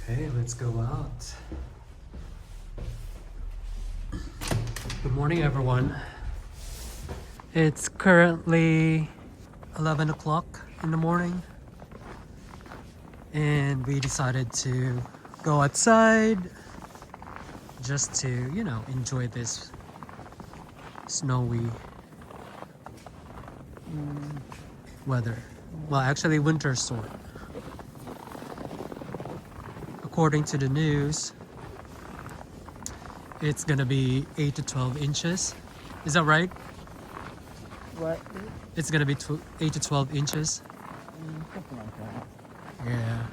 Okay, let's go out. Good morning, everyone. It's currently 11 o'clock in the morning, and we decided to go outside just to, enjoy this snowy weather. Well, actually, winter storm. According to the news, it's gonna be 8 to 12 inches. Is that right? What? It's gonna be 8 to 12 inches. Something like that. Yeah.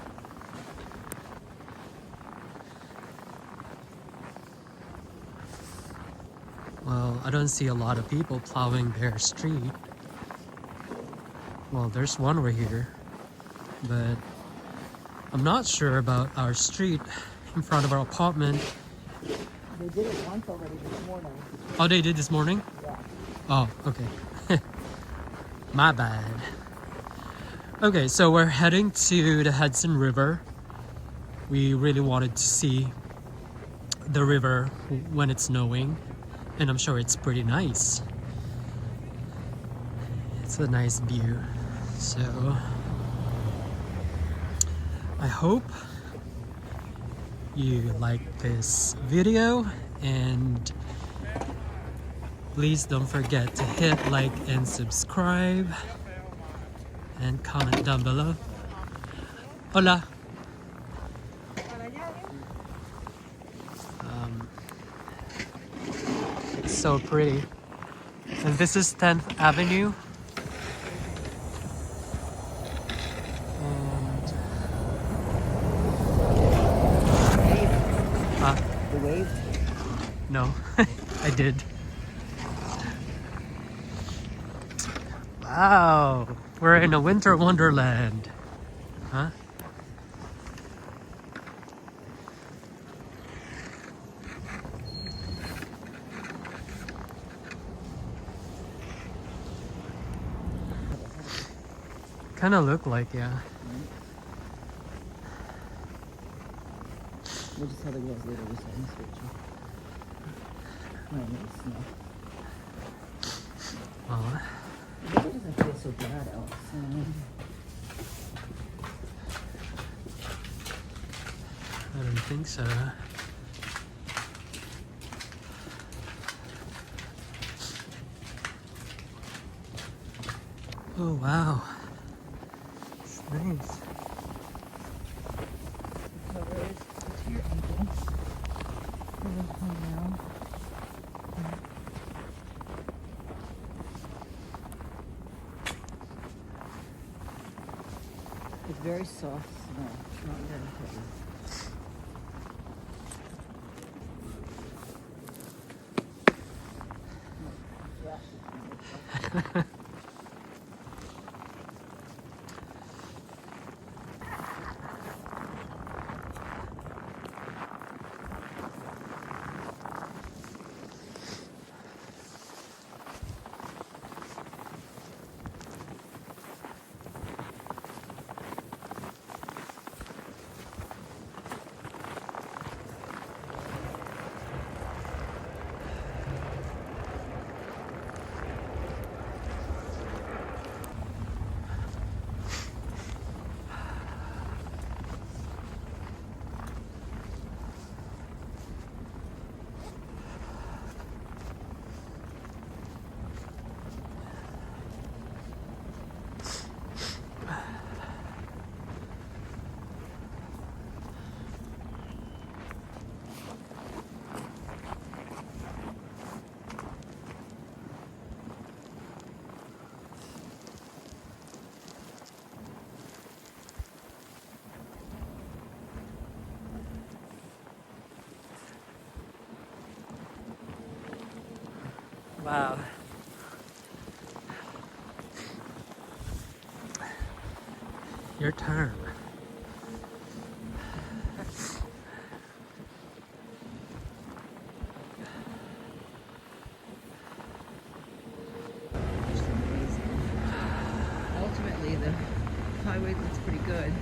Well, I don't see a lot of people plowing their street. Well, there's one over here, but I'm not sure about our street in front of our apartment. They did it once already this morning. Oh, they did this morning? Yeah. Oh, okay. My bad. Okay, so we're heading to the Hudson River. We really wanted to see the river when it's snowing, and I'm sure it's pretty nice. It's a nice view. So I hope you like this video, and please don't forget to hit like and subscribe and comment down below. Hola. It's so pretty. And this is 10th Avenue. And The wave? no, I did. Wow, we're in a winter wonderland. Huh? Kind of look like, yeah. We'll just tell the girls later we saw in this picture. No, it's snow. Well, The weather doesn't feel so bad outside. I don't think so. Oh wow, it's nice. The cover is to your ankles. And then come down. It's very soft snow. It's not very heavy. Yeah. Wow. Your turn. Just amazing. Ultimately, the highway looks pretty good,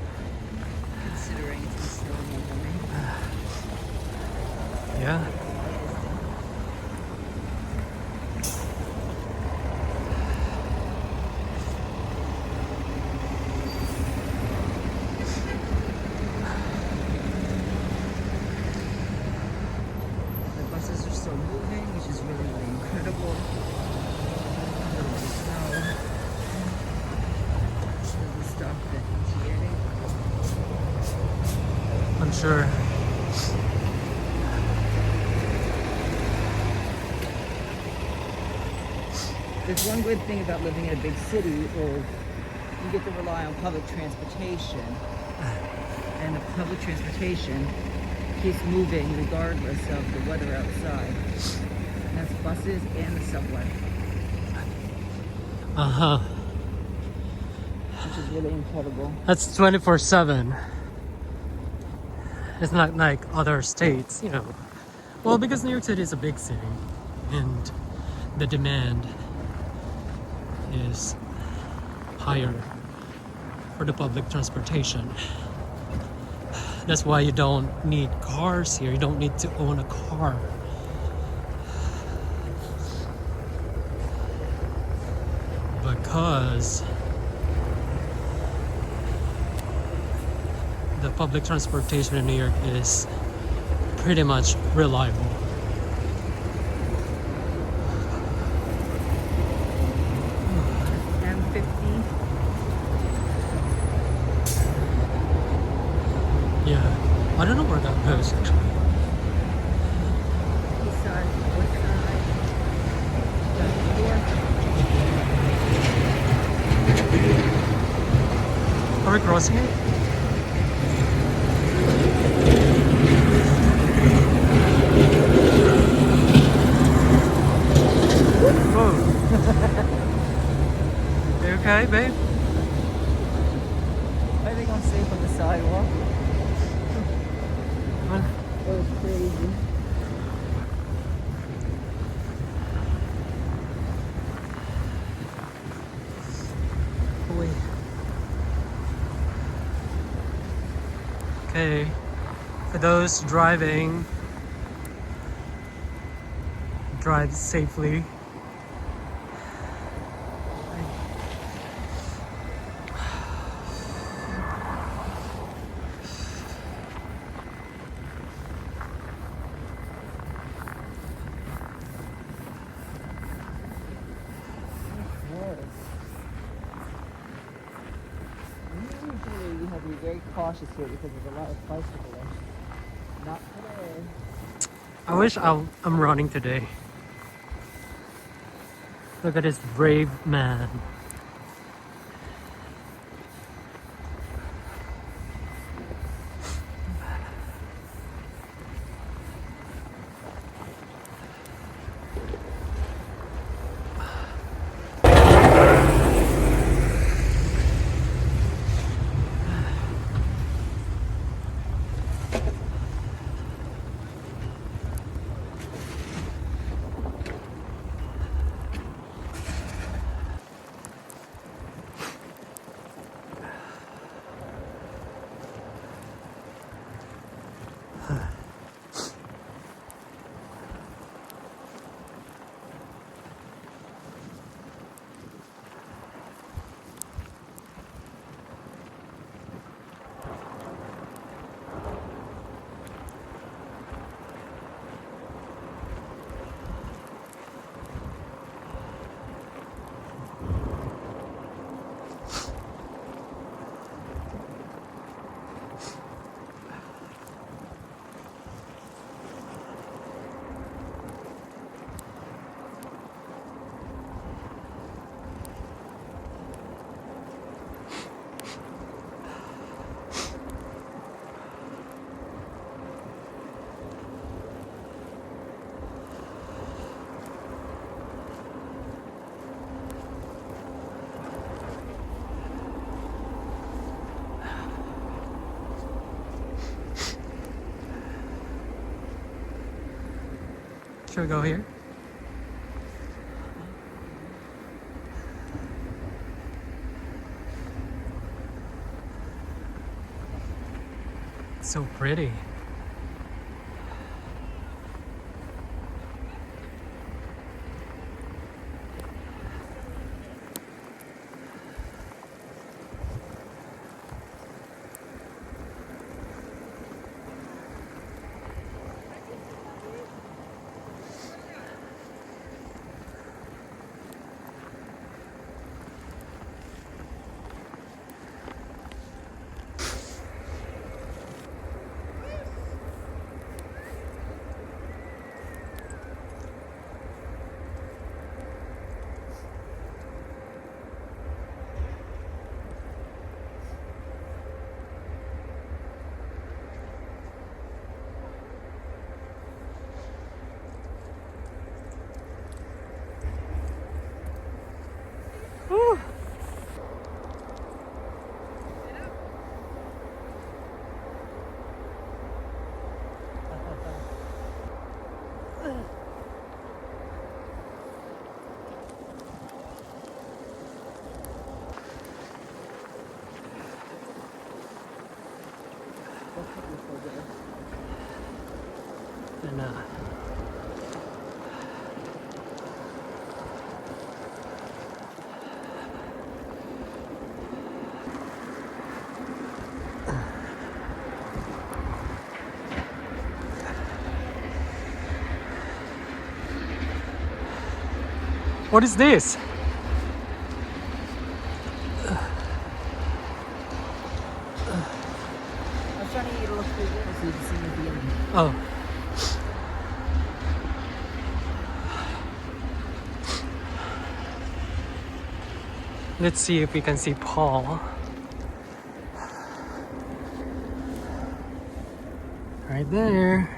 considering it's been snowing all morning. yeah. The buses are still moving, which is really, really incredible. A little bit of snow. Doesn't stop the ETA. I'm sure. There's one good thing about living in a big city is you get to rely on public transportation. And the public transportation keeps moving regardless of the weather outside. And that's buses and the subway, Uh-huh. which is really incredible. That's 24/7. It's not like other states, you know. Well, because New York City is a big city and the demand is higher for the public transportation. That's why you don't need cars here. You don't need to own a car. Because the public transportation in New York is pretty much reliable. M50. Yeah. I don't know where that goes actually. East side, west side. North. Are we crossing it? Whoa. You okay, babe? I think I'm safe on the sidewalk. Well, That was crazy. boy. Okay. For those driving, drive safely. Usually you have to be very cautious here because there's a lot of bicyclists. Not today. I wish I'm running today. Look at this brave man. Should we go here? It's so pretty. And what is this? I was trying to get you to look through the window so you can see me at the end. Oh. Let's see if we can see Paul. Right there.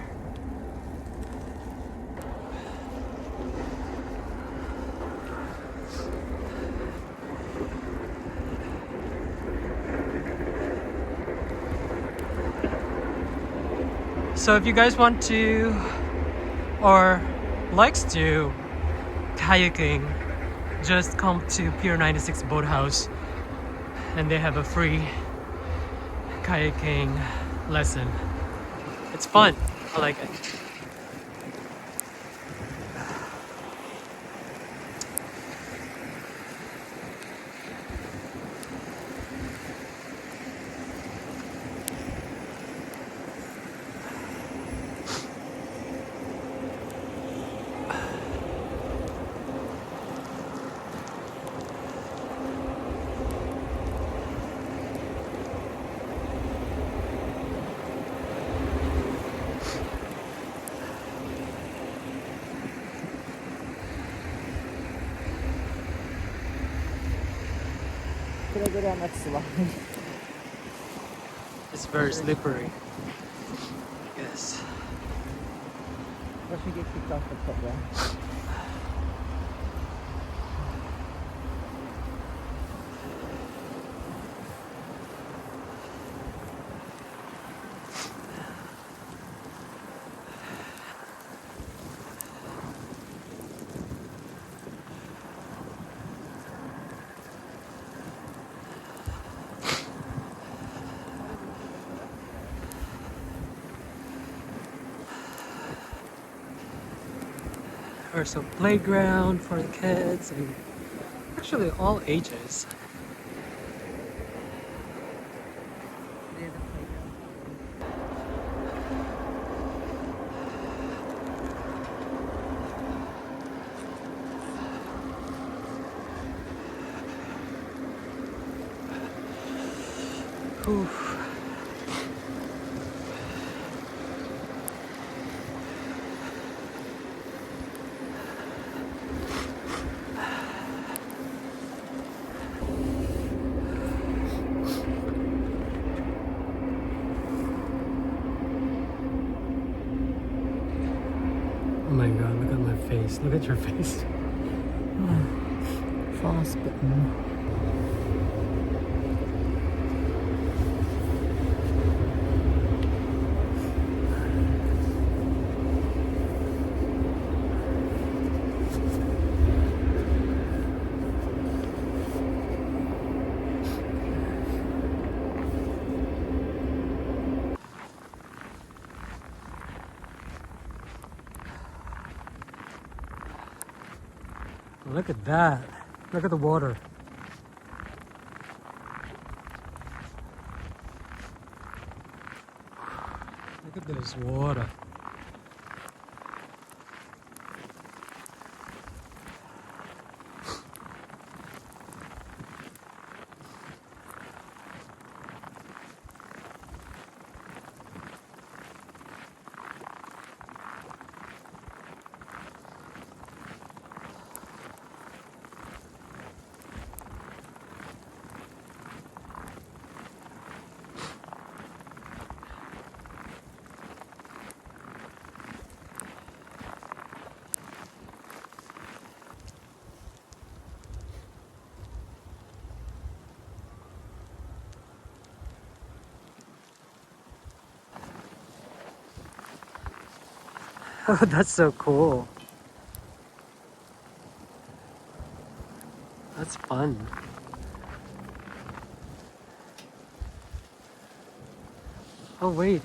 So if you guys want to or likes to kayaking, just come to Pier 96 Boathouse and they have a free kayaking lesson. It's fun. I like it. Could I go down that slide? It's very slippery. Yes. Watch me get kicked off the football. There's a playground for the kids and actually all ages. There's a playground. Oof. Oh my god, look at my face. Look at your face. Frostbitten. Look at that. Look at the water. Look at this water. Oh, that's so cool. That's fun. Oh, wait.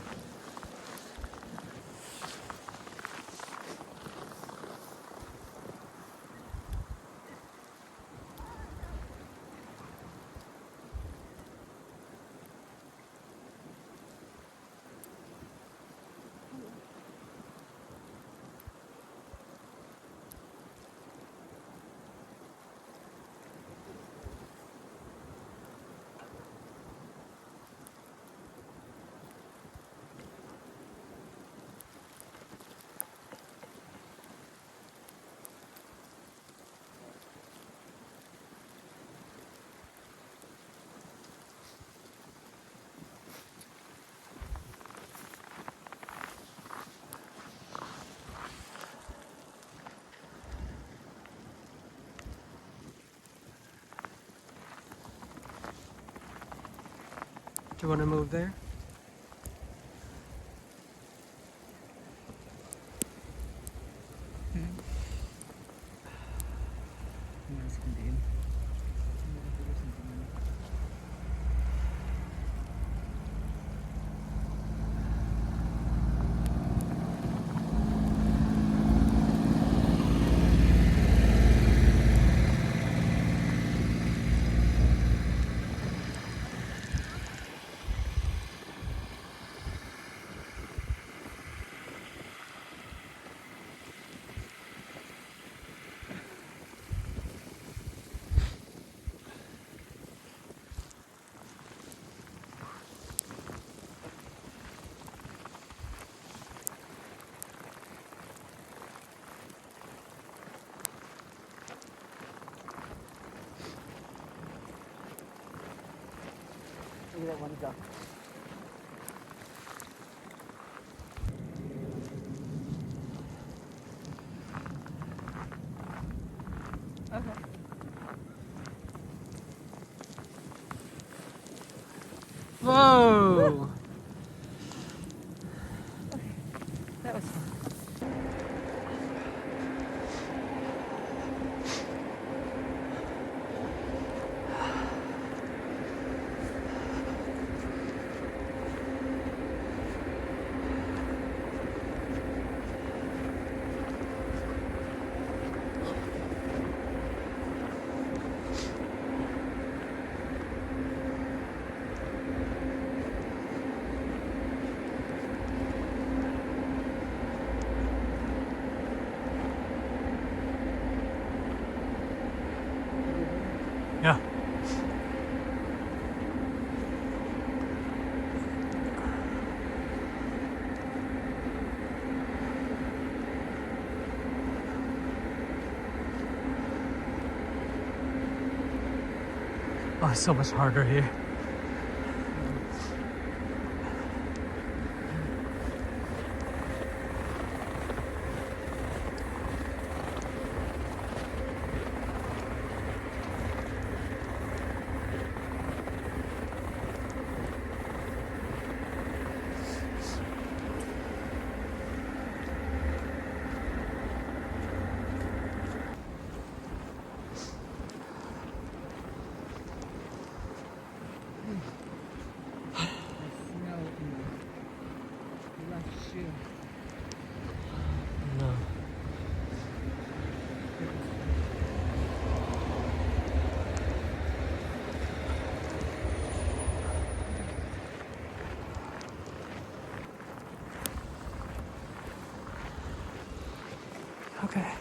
Do you want to move there? What else can do? Look at that one duck. Okay. Whoa! That was fun. Yeah. Oh, it's so much harder here. Snow in the left shoe. No. Okay.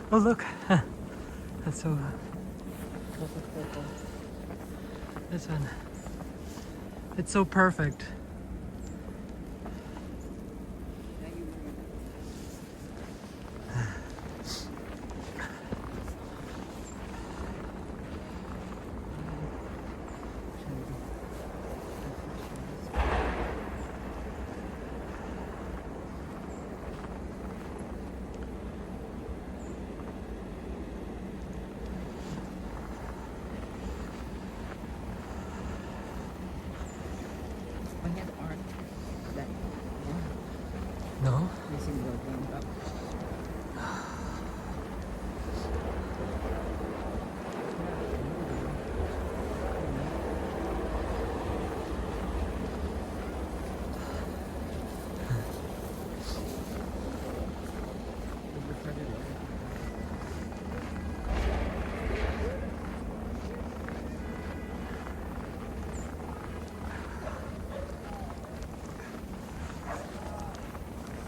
Oh look, that's so. This one. It's so perfect. My hands aren't that No? they seem to go warmed up.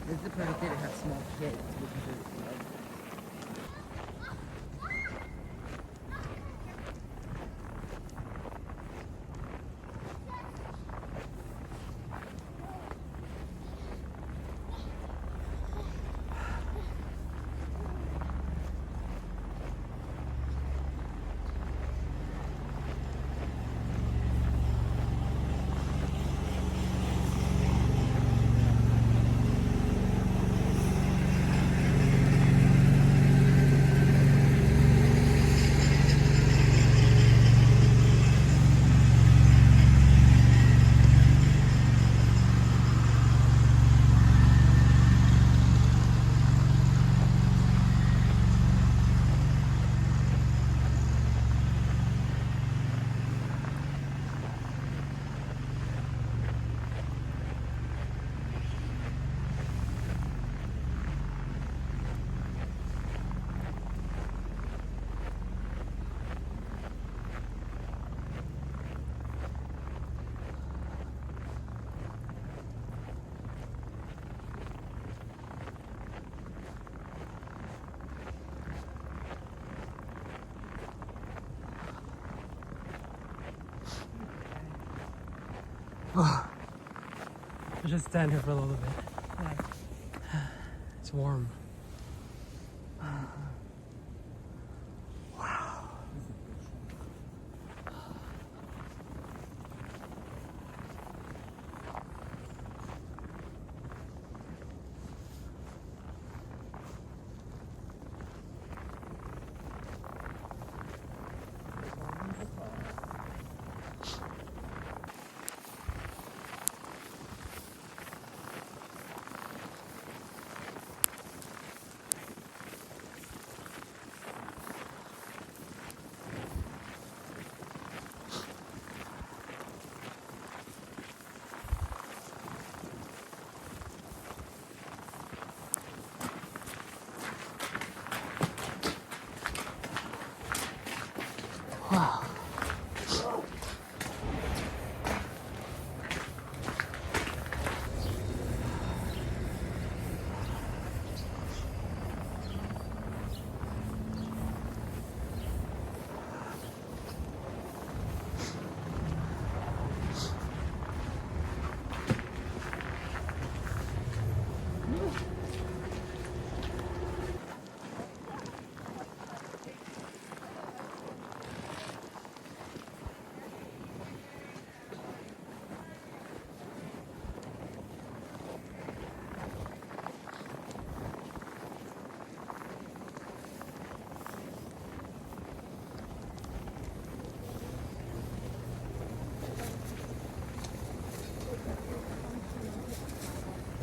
This is the perfect day to have small kids because of Oh, I'll just stand here for a little bit. It's warm.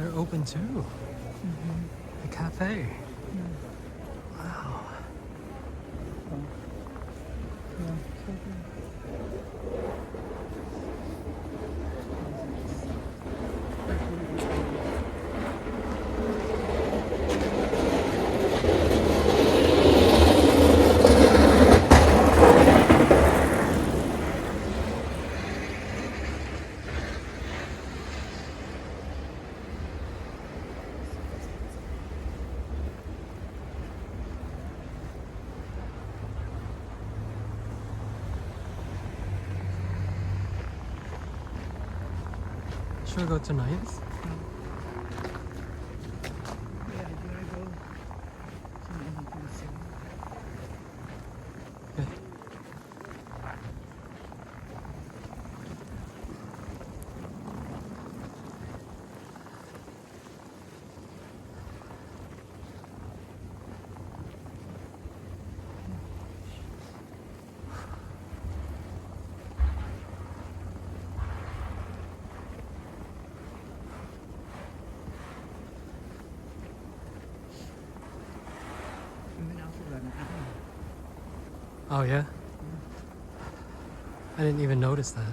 they're open too. The cafe. Wow. Should we go to Ninth? Yeah, do I go to the city? Okay. I've been out for 11 hours. Oh yeah? I didn't even notice that.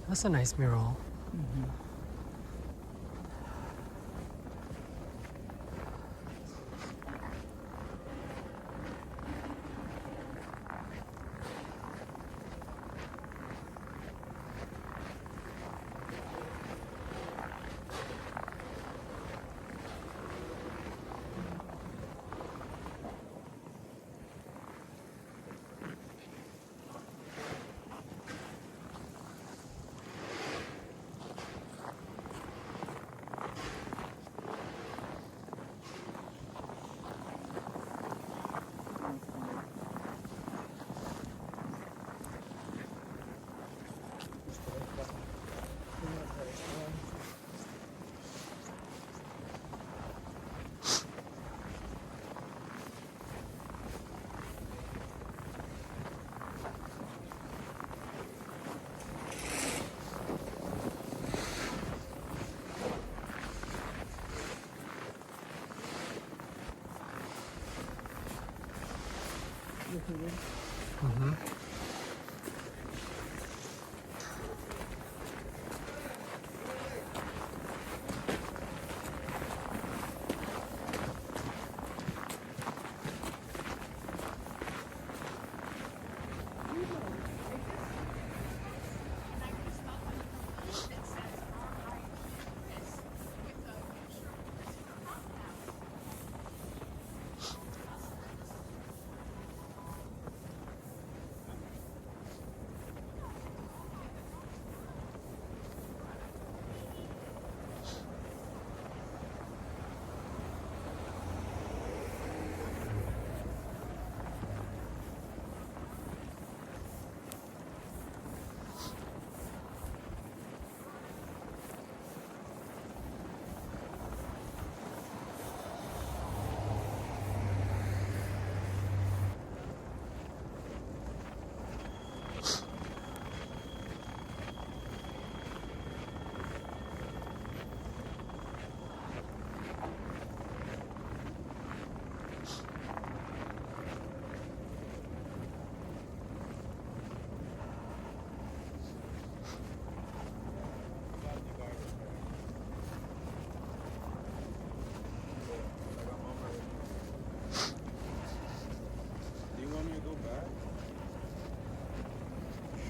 That's a nice mural. Mm-hmm.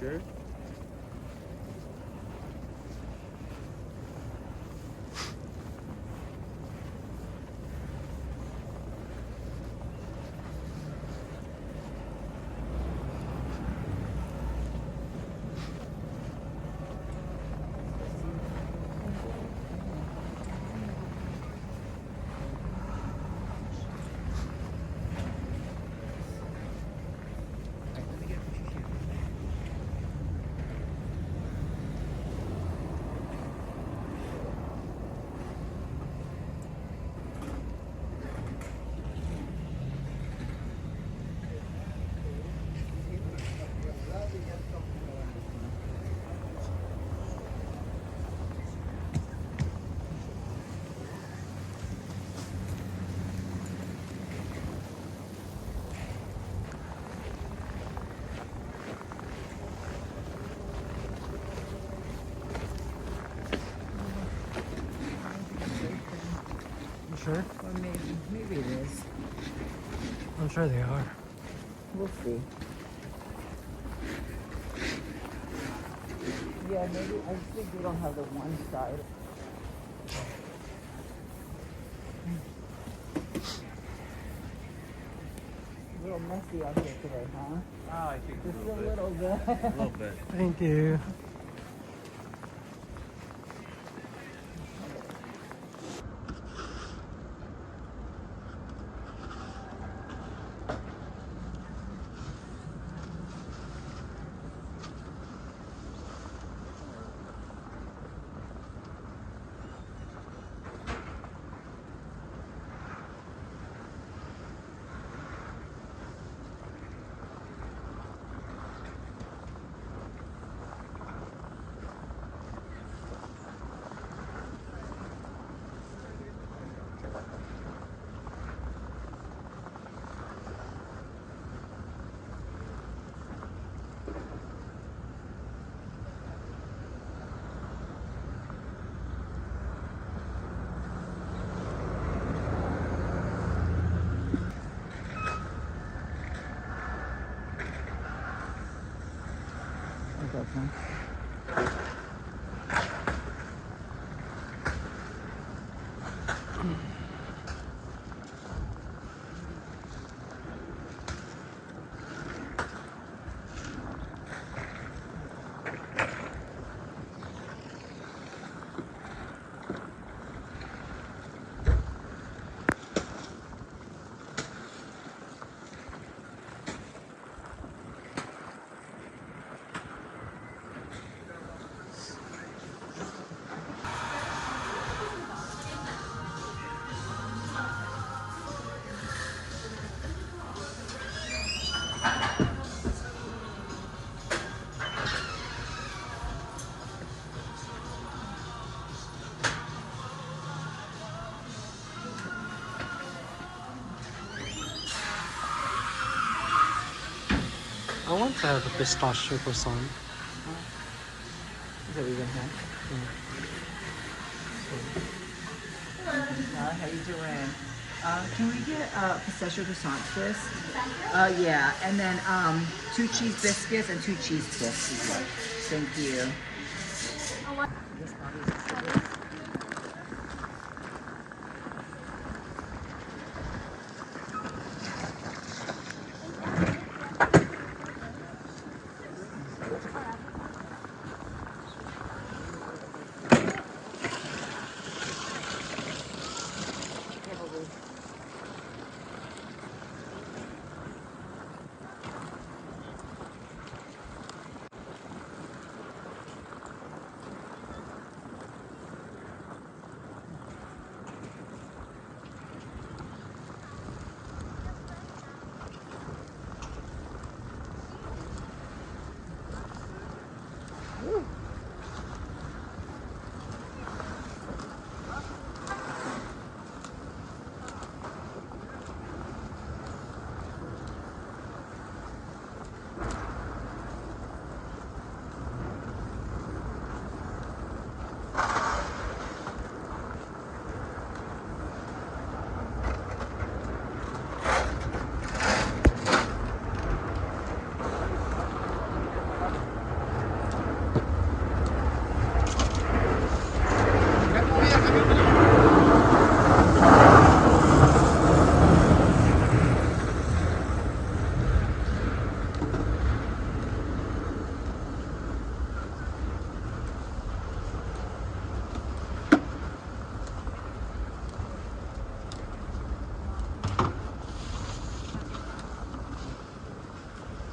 Sure. sure? Or maybe it is. I'm sure they are. We'll see. Yeah, maybe. I think they don't have the one side. A little messy out here today, huh? Oh, I think Just a a little bit. little bit. A little bit. Thank you. I want to have a pistachio croissant. Is that what you're gonna have? How you doing? Can we get pistachio croissants, please? Yeah, and then 2 cheese biscuits and 2 cheese twists as well. Thank you. This body is so good.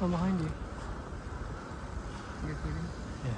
I'm behind you. You're kidding? Yeah.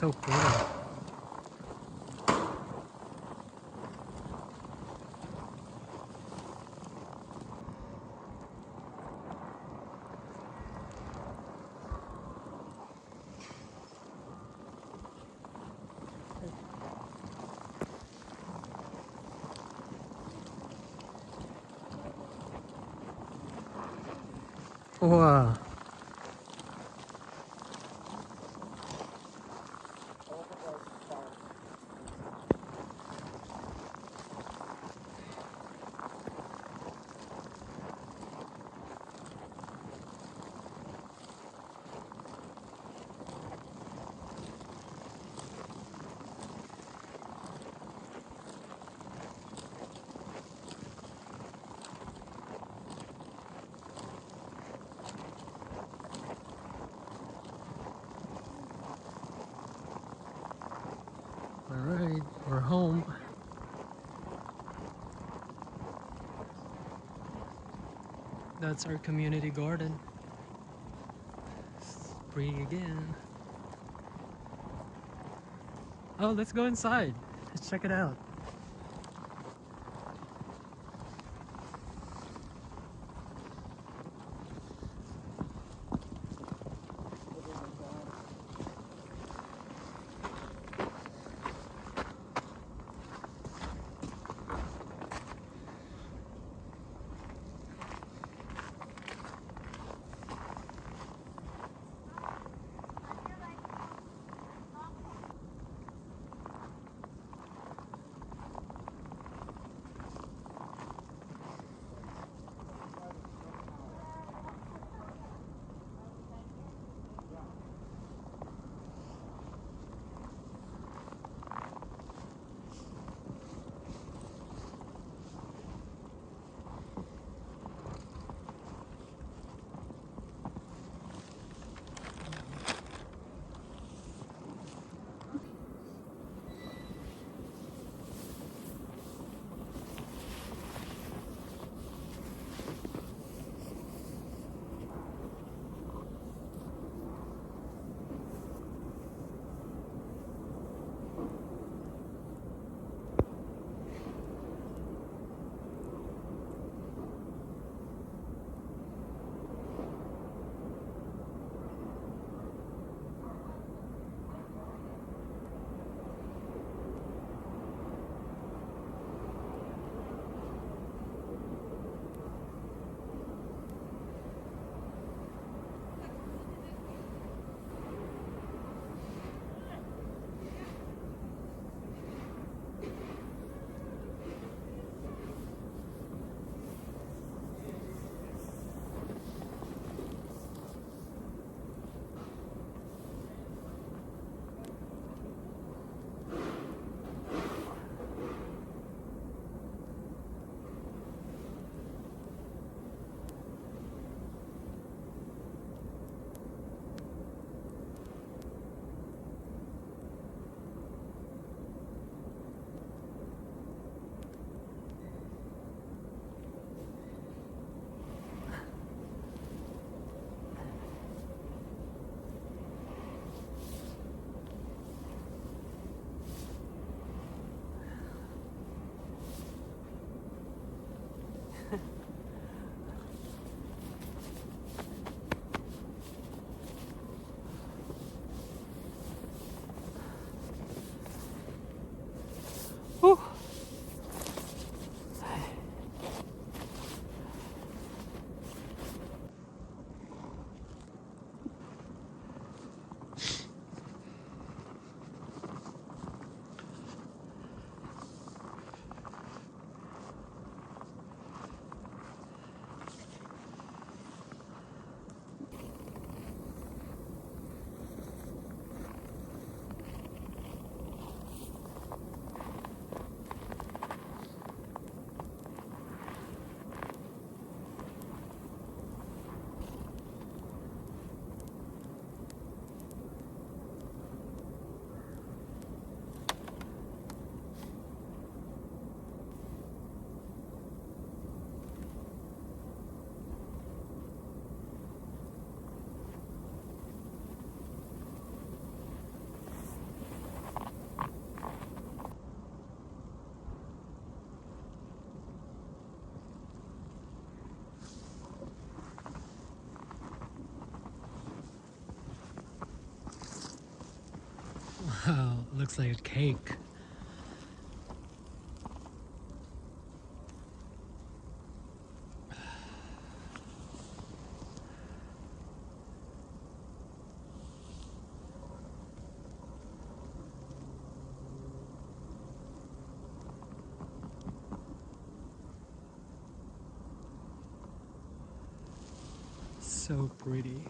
so cool. Wow. All right, we're home. That's our community garden. Spring again. Oh, let's go inside. Let's check it out. Looks like a cake. So pretty.